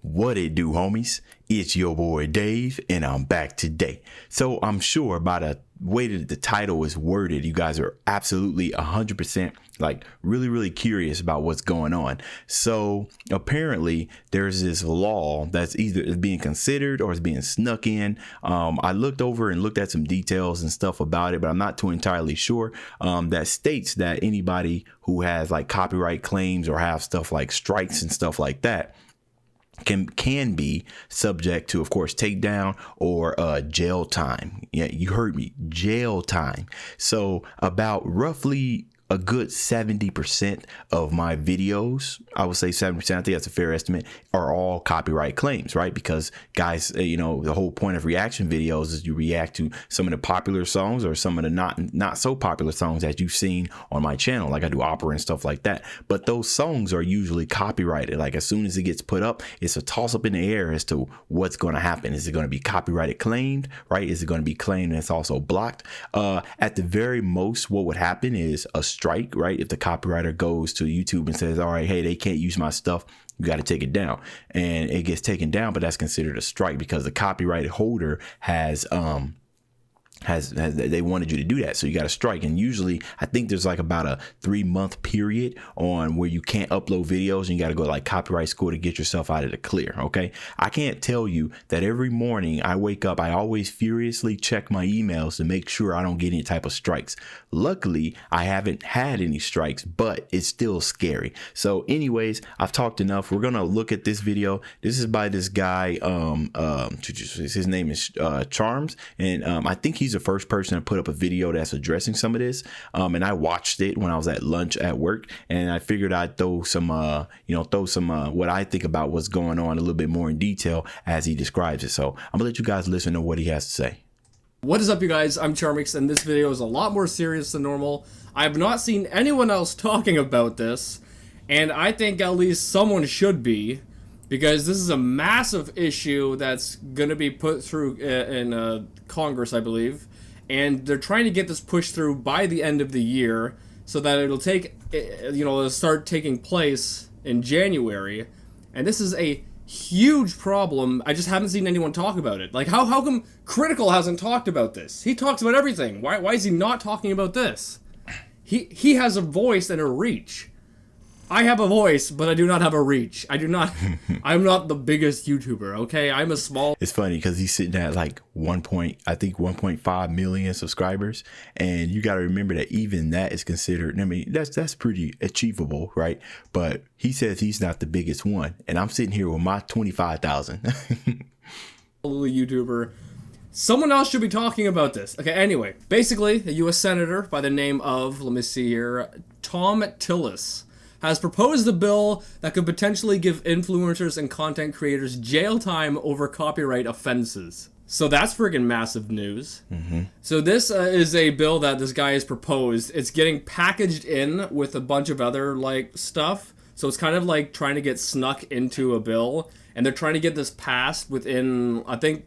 What it do, homies? It's your boy Dave, and I'm back today. So I'm sure by the way that the title is worded, you guys are absolutely 100% like really curious about what's going on. So apparently there's this law that's either being considered or is being snuck in. I looked over and looked at some details and stuff about it, but I'm not too entirely sure. That states that anybody who has like copyright claims or have stuff like strikes and stuff like that can be subject to, of course, takedown or jail time. Yeah, you heard me, jail time. So about roughly a good 70% of my videos, I would say 70%, I think that's a fair estimate, are all copyright claims, right? Because guys, you know, the whole point of reaction videos is you react to some of the popular songs or some of the not so popular songs that you've seen on my channel. Like I do opera and stuff like that. But those songs are usually copyrighted. Like as soon as it gets put up, it's a toss up in the air as to what's going to happen. Is it going to be copyrighted claimed, right? Is it going to be claimed and it's also blocked? At the very most, what would happen is a strike, right? If the copywriter goes to YouTube and says, all right, hey, they can't use my stuff, you got to take it down, and it gets taken down, but that's considered a strike because the copyright holder has they wanted you to do that, so you got to strike. And usually I think there's like about a 3-month period on where you can't upload videos and you got to go to like copyright school to get yourself out of the clear. Okay, I can't tell you that every morning I wake up, I always furiously check my emails to make sure I don't get any type of strikes. Luckily I haven't had any strikes, but it's still scary. So anyways, I've talked enough. We're gonna look at this video. This is by this guy, his name is Charms, and I think he's the first person to put up a video that's addressing some of this, and I watched it when I was at lunch at work, and I figured I'd throw some what I think about what's going on a little bit more in detail as he describes it. So I'm gonna let you guys listen to what he has to say. What is up, you guys? I'm Charmix, and this video is a lot more serious than normal. I have not seen anyone else talking about this, and I think at least someone should be, because this is a massive issue that's going to be put through in Congress, I believe, and they're trying to get this pushed through by the end of the year so that it'll it'll start taking place in January, and this is a huge problem. I just haven't seen anyone talk about it. Like, how come Critical hasn't talked about this? He talks about everything. Why is he not talking about this? He has a voice and a reach. I have a voice, but I do not have a reach. I'm not the biggest YouTuber, okay? I'm a small... It's funny because he's sitting at like 1.5 million subscribers. And you got to remember that even that is considered, I mean, that's pretty achievable, right? But he says he's not the biggest one. And I'm sitting here with my 25,000. YouTuber. Someone else should be talking about this. Okay, anyway. Basically, a U.S. Senator by the name of, let me see here, Tom Tillis has proposed a bill that could potentially give influencers and content creators jail time over copyright offenses. So that's friggin' massive news. Mm-hmm. So this is a bill that this guy has proposed. It's getting packaged in with a bunch of other like stuff. So it's kind of like trying to get snuck into a bill. And they're trying to get this passed within, I think,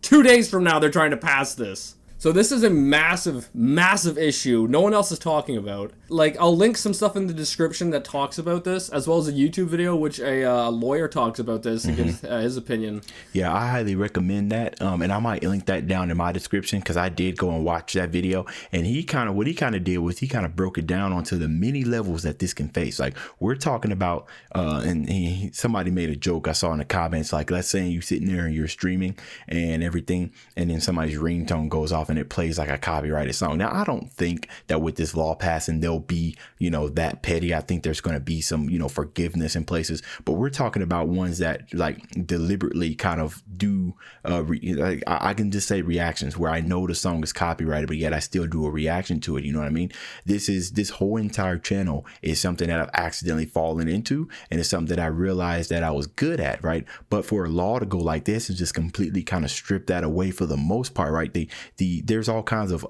2 days from now they're trying to pass this. So this is a massive issue no one else is talking about. Like, I'll link some stuff in the description that talks about this, as well as a YouTube video which a lawyer talks about this and gives his opinion. Yeah, I highly recommend that, and I might link that down in my description because I did go and watch that video, and what he kind of did was he kind of broke it down onto the many levels that this can face. Like, we're talking about, and somebody made a joke I saw in the comments, like, let's say you're sitting there and you're streaming and everything, and then somebody's ringtone goes off and it plays like a copyrighted song. Now, I don't think that with this law passing, they'll be, that petty. I think there's going to be some, forgiveness in places, but we're talking about ones that like deliberately kind of do, I can just say reactions where I know the song is copyrighted, but yet I still do a reaction to it. You know what I mean? This whole entire channel is something that I've accidentally fallen into, and it's something that I realized that I was good at, right? But for a law to go like this and just completely kind of strip that away for the most part, right? There's all kinds of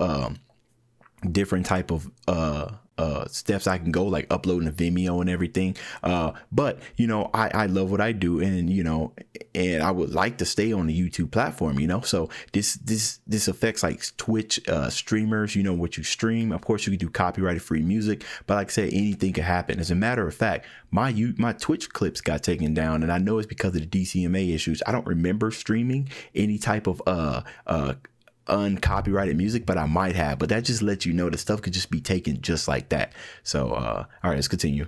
different type of steps I can go, like uploading a Vimeo and everything. But you know, I love what I do, and you know, and I would like to stay on the YouTube platform, you know. So this affects like Twitch streamers, you know, what you stream. Of course, you can do copyrighted free music, but like I said, anything could happen. As a matter of fact, my Twitch clips got taken down, and I know it's because of the DCMA issues. I don't remember streaming any type of uncopyrighted music, but I might have. But that just lets you know the stuff could just be taken just like that. So all right, let's continue.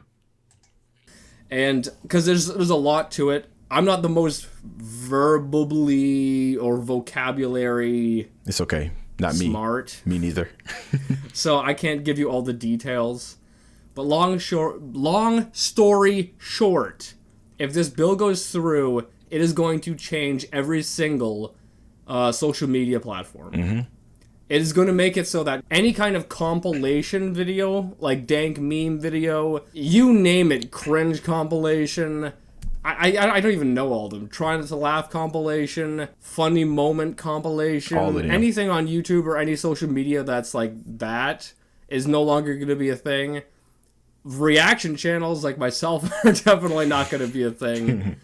And because there's a lot to it, I'm not the most verbally or vocabulary. It's okay, not smart. Me neither. So I can't give you all the details. But long story short, if this bill goes through, it is going to change every single social media platform. Mm-hmm. It is going to make it so that any kind of compilation video, like dank meme video, you name it, cringe compilation, I don't even know all of them, trying to laugh compilation, funny moment compilation, anything on YouTube or any social media that's like that is no longer going to be a thing. Reaction channels like myself are definitely not going to be a thing.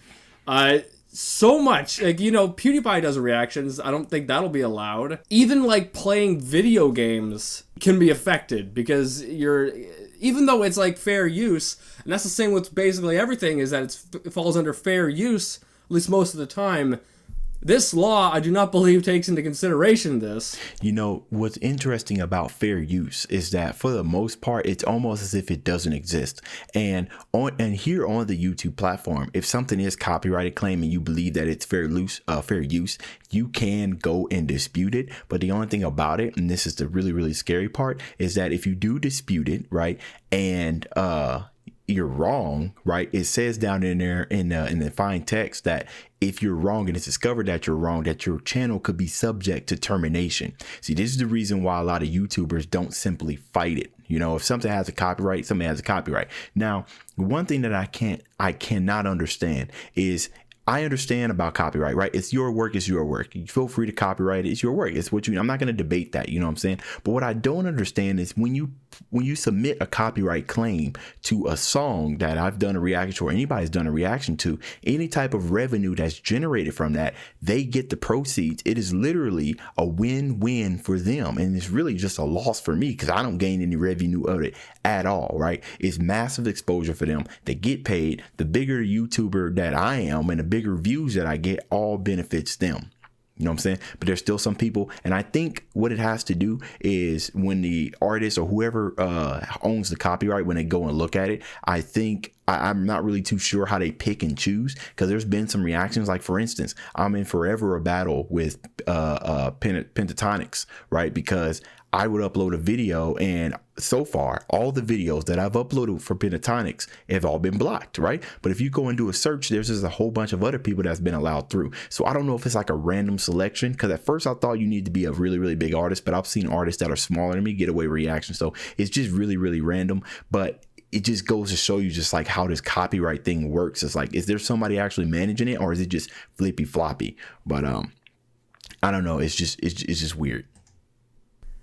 So much, like, you know, PewDiePie does reactions. I don't think that'll be allowed. Even like playing video games can be affected because even though it's like fair use, and that's the same with basically everything, is that it falls under fair use, at least most of the time. This law, I do not believe, takes into consideration this. You know, what's interesting about fair use is that for the most part, it's almost as if it doesn't exist. And here on the YouTube platform, if something is copyrighted claim and you believe that it's fair use, you can go and dispute it. But the only thing about it, and this is the really, really scary part, is that if you do dispute it, right, and you're wrong, right? It says down in there in the fine text that if you're wrong and it's discovered that you're wrong, that your channel could be subject to termination. See, this is the reason why a lot of YouTubers don't simply fight it. You know, if something has a copyright, something has a copyright. Now, one thing that I cannot understand is, I understand about copyright, right? It's your work, it's your work. You feel free to copyright it, it's your work. It's what I'm not going to debate that, you know what I'm saying? But what I don't understand is when you submit a copyright claim to a song that I've done a reaction to, or anybody's done a reaction to, any type of revenue that's generated from that, they get the proceeds. It is literally a win-win for them. And it's really just a loss for me because I don't gain any revenue of it at all, right? It's massive exposure for them. They get paid. The bigger YouTuber that I am and the bigger views that I get, all benefits them. You know what I'm saying? But there's still some people, and I think what it has to do is when the artist or whoever owns the copyright, when they go and look at it, I think I'm not really too sure how they pick and choose, because there's been some reactions. Like, for instance, I'm in forever a battle with Pentatonics, right? Because I would upload a video, and so far, all the videos that I've uploaded for Pentatonics have all been blocked, right? But if you go and do a search, there's just a whole bunch of other people that's been allowed through. So I don't know if it's like a random selection, because at first I thought you need to be a really, really big artist, but I've seen artists that are smaller than me get away with reactions. So it's just really, really random. But it just goes to show you just like how this copyright thing works. It's like, is there somebody actually managing it, or is it just flippy floppy? But I don't know. It's just weird.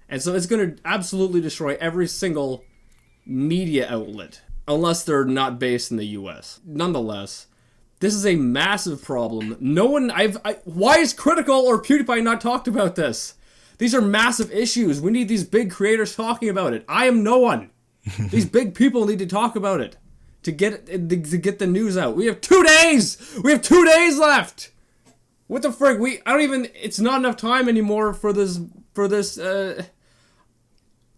And so it's going to absolutely destroy every single media outlet, unless they're not based in the US. Nonetheless, this is a massive problem. No one, why is Critical or PewDiePie not talked about this? These are massive issues. We need these big creators talking about it. I am no one. These big people need to talk about it to get the news out. We have 2 days. We have 2 days left. What the frick? It's not enough time anymore for this.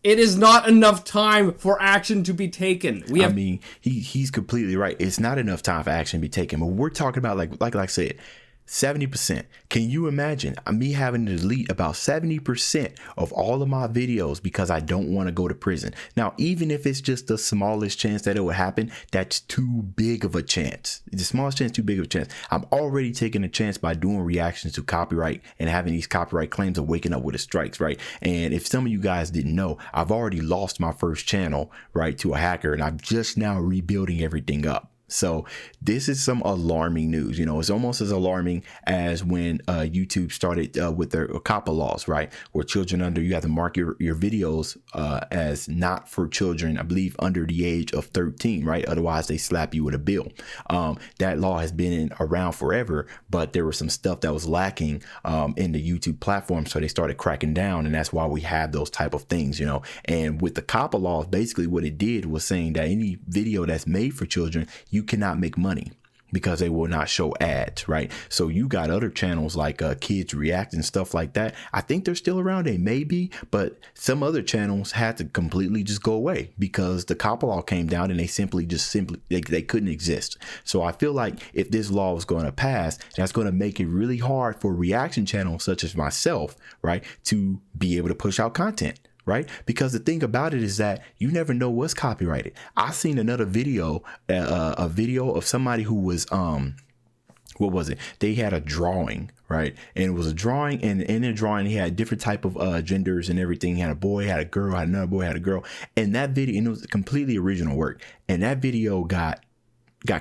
It is not enough time for action to be taken. He's completely right. It's not enough time for action to be taken. But we're talking about, like I said, 70%. Can you imagine me having to delete about 70% of all of my videos because I don't want to go to prison? Now, even if it's just the smallest chance that it would happen, that's too big of a chance. The smallest chance, too big of a chance. I'm already taking a chance by doing reactions to copyright and having these copyright claims of waking up with the strikes, right? And if some of you guys didn't know, I've already lost my first channel, right, to a hacker, and I'm just now rebuilding everything up. So this is some alarming news. You know, it's almost as alarming as when YouTube started with their COPPA laws, right? Where children under, you have to mark your videos as not for children, I believe, under the age of 13, right? Otherwise, they slap you with a bill. That law has been around forever, but there was some stuff that was lacking in the YouTube platform. So they started cracking down. And that's why we have those type of things, you know. And with the COPPA laws, basically what it did was saying that any video that's made for children, you cannot make money because they will not show ads, right? So you got other channels like Kids React and stuff like that. I think they're still around. They may be, but some other channels had to completely just go away because the COPPA law came down and they couldn't exist. So I feel like if this law was going to pass, that's going to make it really hard for reaction channels such as myself, right, to be able to push out content. Right? Because the thing about it is that you never know what's copyrighted. I seen another video, a video of somebody who was, what was it? They had a drawing, right? And it was a drawing, and in the drawing, he had different type of genders and everything. He had a boy, had a girl, had another boy, had a girl. And that video, and it was completely original work. And that video got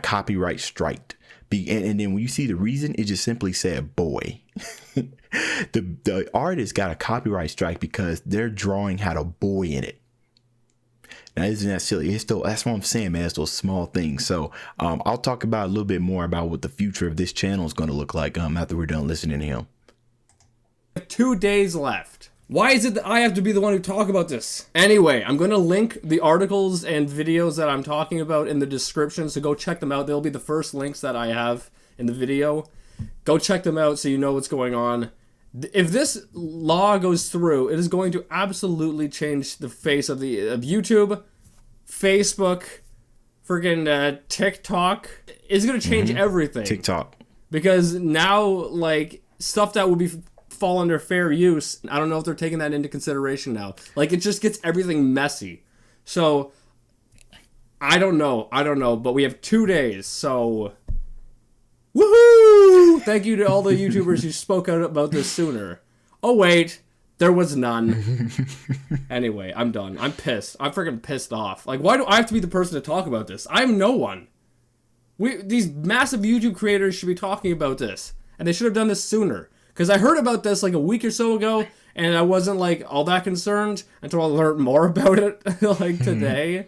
copyright striked. And then when you see the reason, it just simply said boy. The artist got a copyright strike because their drawing had a boy in it. Now, isn't that silly? It's still, that's what I'm saying, man. It's those small things. So I'll talk about a little bit more about what the future of this channel is going to look like after we're done listening to him. 2 days left. Why is it that I have to be the one who talk about this? Anyway, I'm going to link the articles and videos that I'm talking about in the description, so go check them out. They'll be the first links that I have in the video. Go check them out so you know what's going on. If this law goes through, it is going to absolutely change the face of YouTube, Facebook, friggin' TikTok. It's going to change everything. TikTok. Because now, like, stuff that would fall under fair use, I don't know if they're taking that into consideration now. Like, it just gets everything messy. So, I don't know, but we have 2 days, so woohoo! Thank you to all the YouTubers who spoke out about this sooner. Oh wait, there was none. Anyway, I'm done. I'm pissed. I'm freaking pissed off. Like, why do I have to be the person to talk about this? I'm no one. These massive YouTube creators should be talking about this, and they should have done this sooner. Because I heard about this like a week or so ago, and I wasn't like all that concerned until I learned more about it like today.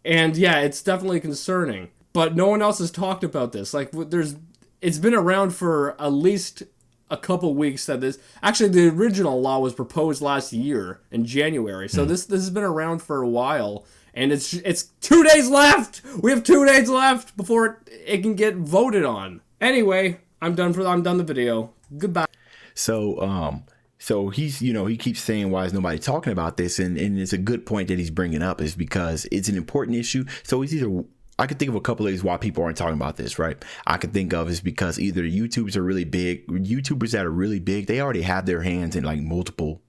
And yeah, it's definitely concerning. But no one else has talked about this. Like, it's been around for at least a couple weeks that this. Actually, the original law was proposed last year in January, so this has been around for a while. And it's 2 days left. We have 2 days left before it can get voted on. Anyway, I'm done the video. Goodbye. So he's, he keeps saying, why is nobody talking about this? And it's a good point that he's bringing up, is because it's an important issue. So it's either, I could think of a couple of ways why people aren't talking about this, right? I could think of is because either YouTubers are really big, YouTubers that are really big, they already have their hands in like multiple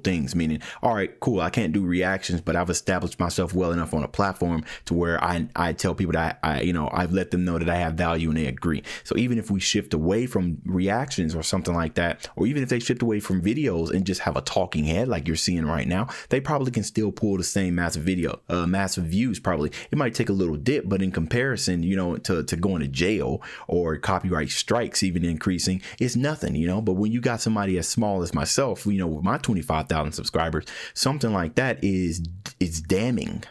things, meaning, all right, cool, I can't do reactions, but I've established myself well enough on a platform to where I tell people that I've let them know that I have value and they agree. So even if we shift away from reactions or something like that, or even if they shift away from videos and just have a talking head like you're seeing right now, they probably can still pull the same massive views. Probably it might take a little dip, but in comparison, to going to jail or copyright strikes even increasing, it's nothing, But when you got somebody as small as myself, with my 25,000 subscribers, something like that is damning,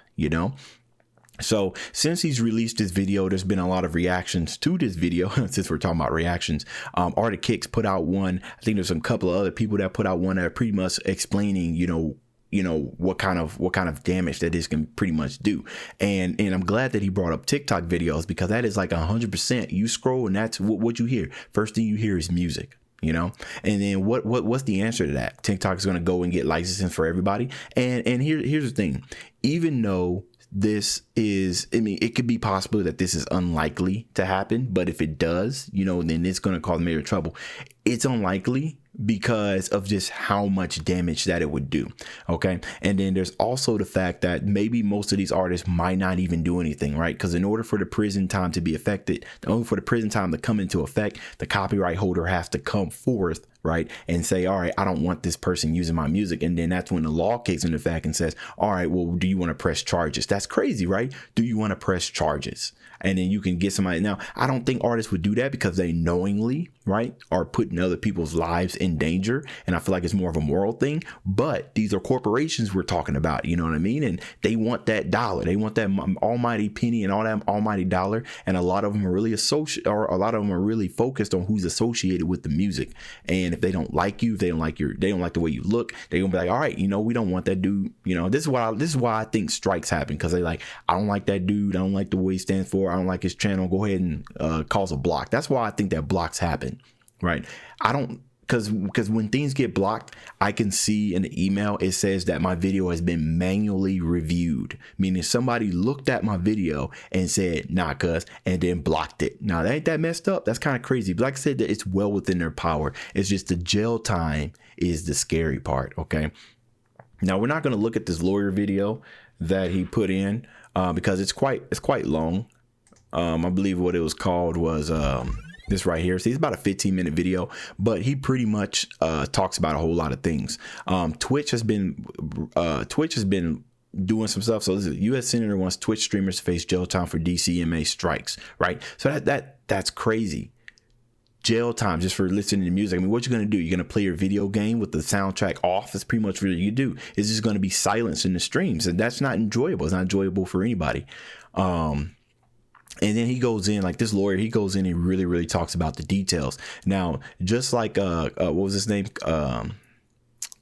So since he's released this video, there's been a lot of reactions to this video. Since we're talking about reactions, Arctic Kicks put out one. I think there's a couple of other people that put out one that are pretty much explaining, what kind of damage that this can pretty much do. And I'm glad that he brought up TikTok videos, because that is like 100%. You scroll and that's what you hear. First thing you hear is music. And then what's the answer to that? TikTok is going to go and get licensing for everybody. And here's the thing. Even though this is, it could be possible that this is unlikely to happen, but if it does, then it's going to cause major trouble. It's unlikely because of just how much damage that it would do. Okay. And then there's also the fact that maybe most of these artists might not even do anything, right? Because in order for the prison time to be affected, for the prison time to come into effect, the copyright holder has to come forth, right, and say, all right, I don't want this person using my music. And then that's when the law kicks into effect and says, all right, well, do you want to press charges? That's crazy, right? Do you want to press charges? and then you can get somebody. Now, I don't think artists would do that because they knowingly, right, are putting other people's lives in danger. And I feel like it's more of a moral thing. But these are corporations we're talking about, you know what I mean? And they want that dollar. They want that almighty penny and all that almighty dollar. And a lot of them are really really focused on who's associated with the music. And if they don't like you, if they don't like the way you look, they're gonna be like, all right, we don't want that dude. This is why I think strikes happen, because they like, I don't like that dude. I don't like the way he stands for. I don't like his channel. Go ahead and cause a block. That's why I think that blocks happen, right? I don't. Because when things get blocked, I can see in the email, it says that my video has been manually reviewed, meaning somebody looked at my video and said, nah, cuz, and then blocked it. Now, ain't that messed up? That's kind of crazy. But like I said, it's well within their power. It's just the jail time is the scary part, okay? Now, we're not going to look at this lawyer video that he put in because it's quite long. I believe what it was called was... this right here. See, it's about a 15-minute video, but he pretty much talks about a whole lot of things. Twitch has been doing some stuff. So this is a U.S. senator wants Twitch streamers to face jail time for DCMA strikes, right? So that's crazy. Jail time just for listening to music. I mean, what you gonna do? You're gonna play your video game with the soundtrack off? That's pretty much what you do. It's just gonna be silence in the streams, and that's not enjoyable. It's not enjoyable for anybody. And then he goes in, like this lawyer, he goes in and really, really talks about the details. Now, just like, what was his name?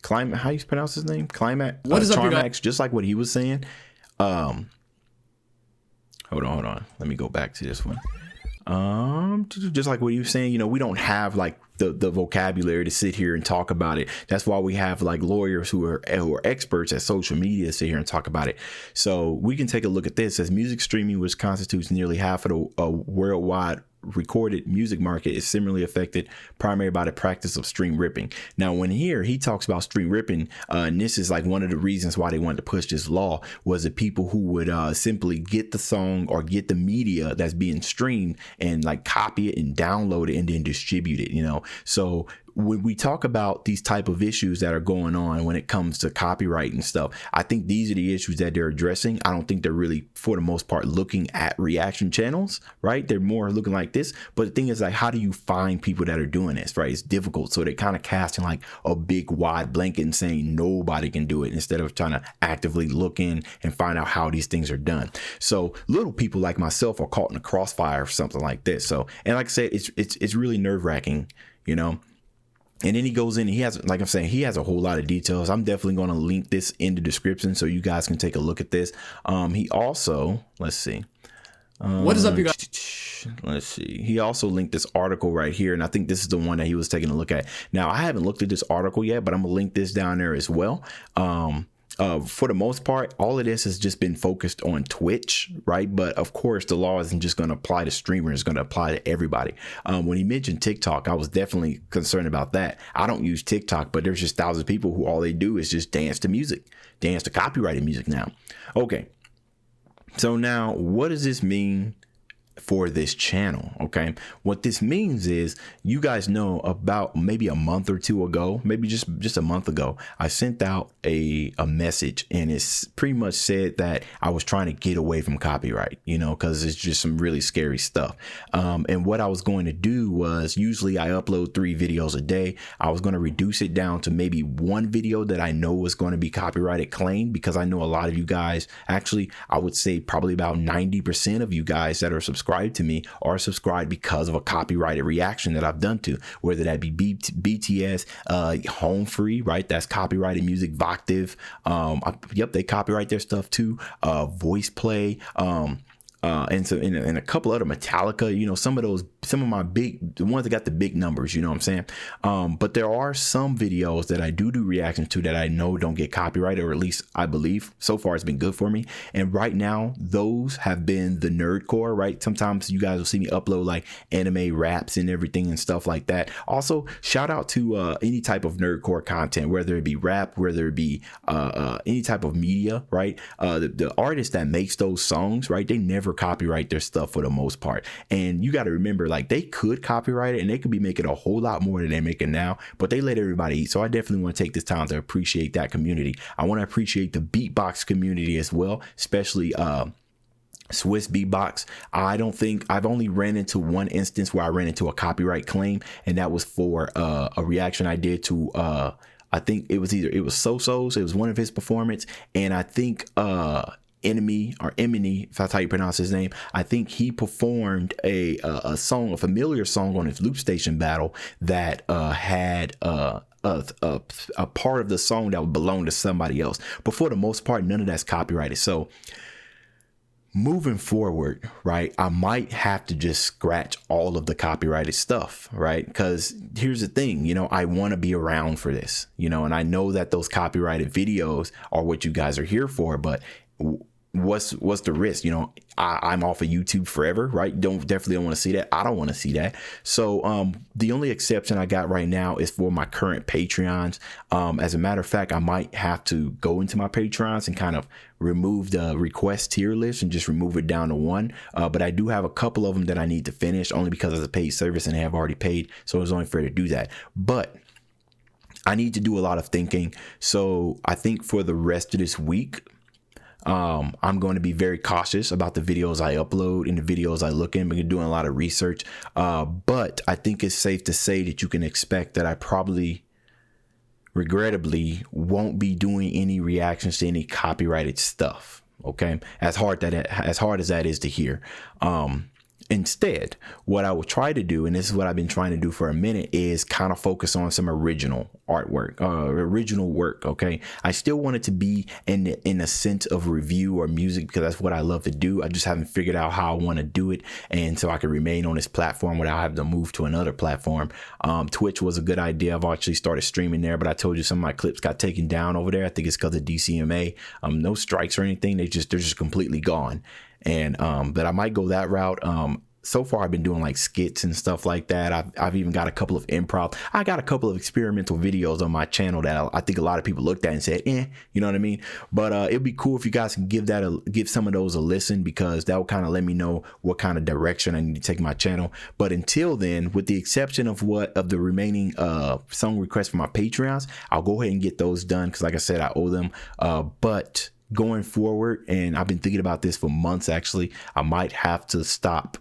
Climate, how you pronounce his name? Climax? What is up, you guys? Just like what he was saying. Hold on. Let me go back to this one. Just like what he was saying, we don't have like the vocabulary to sit here and talk about it. That's why we have like lawyers who are experts at social media sit here and talk about it. So we can take a look at this. As music streaming, which constitutes nearly half of the worldwide recorded music market, is similarly affected primarily by the practice of stream ripping. Now, when he talks about stream ripping, and this is like one of the reasons why they wanted to push this law, was the people who would simply get the song or get the media that's being streamed and like copy it and download it and then distribute it, So when we talk about these type of issues that are going on when it comes to copyright and stuff, I think these are the issues that they're addressing. I don't think they're really, for the most part, looking at reaction channels, right? They're more looking like this. But the thing is, like, how do you find people that are doing this, right? It's difficult. So they're kind of casting like a big wide blanket and saying nobody can do it, instead of trying to actively look in and find out how these things are done. So little people like myself are caught in a crossfire or something like this. So, and like I said, it's really nerve wracking, And then he goes in and he has a whole lot of details. I'm definitely going to link this in the description so you guys can take a look at this. He also, let's see. What is up, you guys? Let's see. He also linked this article right here, and I think this is the one that he was taking a look at. Now, I haven't looked at this article yet, but I'm going to link this down there as well. For the most part, all of this has just been focused on Twitch, right? But of course, the law isn't just going to apply to streamers; it's going to apply to everybody. When he mentioned TikTok, I was definitely concerned about that. I don't use TikTok, but there's just thousands of people who all they do is just dance to music, dance to copyrighted music now. Okay, so now what does this mean for this channel? Okay, what this means is, you guys know, about maybe a month or two ago, maybe just a month ago, I sent out a message, and it's pretty much said that I was trying to get away from copyright, because it's just some really scary stuff. And what I was going to do was, usually I upload 3 videos a day. I was going to reduce it down to maybe 1 video that I know was going to be copyrighted claimed, because I know a lot of you guys, actually, I would say probably about 90% of you guys that are subscribed to me are subscribed because of a copyrighted reaction that I've done to, whether that be BTS, Home Free, right? That's copyrighted music. Voctive, yep, they copyright their stuff too. Voice Play, and so and a couple other Metallica, some of my the ones that got the big numbers, you know what I'm saying? But there are some videos that I do reactions to that I know don't get copyrighted, or at least I believe so far it's been good for me. And right now, those have been the nerdcore, right? Sometimes you guys will see me upload like anime raps and everything and stuff like that. Also, shout out to any type of nerdcore content, whether it be rap, whether it be any type of media, right? The artist that makes those songs, right? They never copyright their stuff for the most part. And you got to remember, like, they could copyright it and they could be making a whole lot more than they're making now, but they let everybody eat. So I definitely want to take this time to appreciate that community. I want to appreciate the beatbox community as well, especially Swiss beatbox. I don't think I've only ran into one instance where I ran into a copyright claim, and that was for a reaction I did to I think it was So-So's. It was one of his performance, and I think Enemy or Emini, if that's how you pronounce his name, I think he performed a song, a familiar song on his Loop Station battle that had a part of the song that would belong to somebody else. But for the most part, none of that's copyrighted. So moving forward, right, I might have to just scratch all of the copyrighted stuff, right? Because here's the thing, you know, I want to be around for this, you know, and I know that those copyrighted videos are what you guys are here for, but what's the risk? You know, I'm off of YouTube forever, right? Definitely don't want to see that. I don't want to see that. So the only exception I got right now is for my current Patreons. As a matter of fact, I might have to go into my Patreons and kind of remove the request tier list and just remove it down to one. But I do have a couple of them that I need to finish only because it's a paid service and they have already paid. So it's only fair to do that. But I need to do a lot of thinking. So I think for the rest of this week, I'm going to be very cautious about the videos I upload and the videos I look in. We're doing a lot of research, but I think it's safe to say that you can expect that I probably, regrettably, won't be doing any reactions to any copyrighted stuff. Okay, as hard as that is to hear. Instead, what I will try to do, and this is what I've been trying to do for a minute, is kind of focus on some original artwork, original work. OK, I still want it to be in a sense of review or music because that's what I love to do. I just haven't figured out how I want to do it. And so I can remain on this platform without having to move to another platform. Twitch was a good idea. I've actually started streaming there, but I told you some of my clips got taken down over there. I think it's because of DCMA. No strikes or anything. They're just completely gone. And but I might go that route. So far, I've been doing like skits and stuff like that. I've even got a couple of improv. I got a couple of experimental videos on my channel that I think a lot of people looked at and said, you know what I mean? But it'd be cool if you guys can give some of those a listen, because that will kind of let me know what kind of direction I need to take my channel. But until then, with the exception of the remaining song requests for my Patreons, I'll go ahead and get those done because, like I said, I owe them. But going forward, and I've been thinking about this for months actually, I might have to stop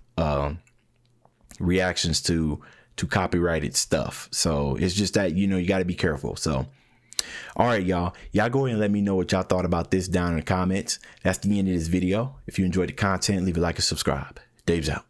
reactions to copyrighted stuff. So it's just that, you know, you got to be careful. So all right, y'all go ahead and let me know what y'all thought about this down in the comments. That's the end of this video. If you enjoyed the content, leave a like and subscribe. Dave's out.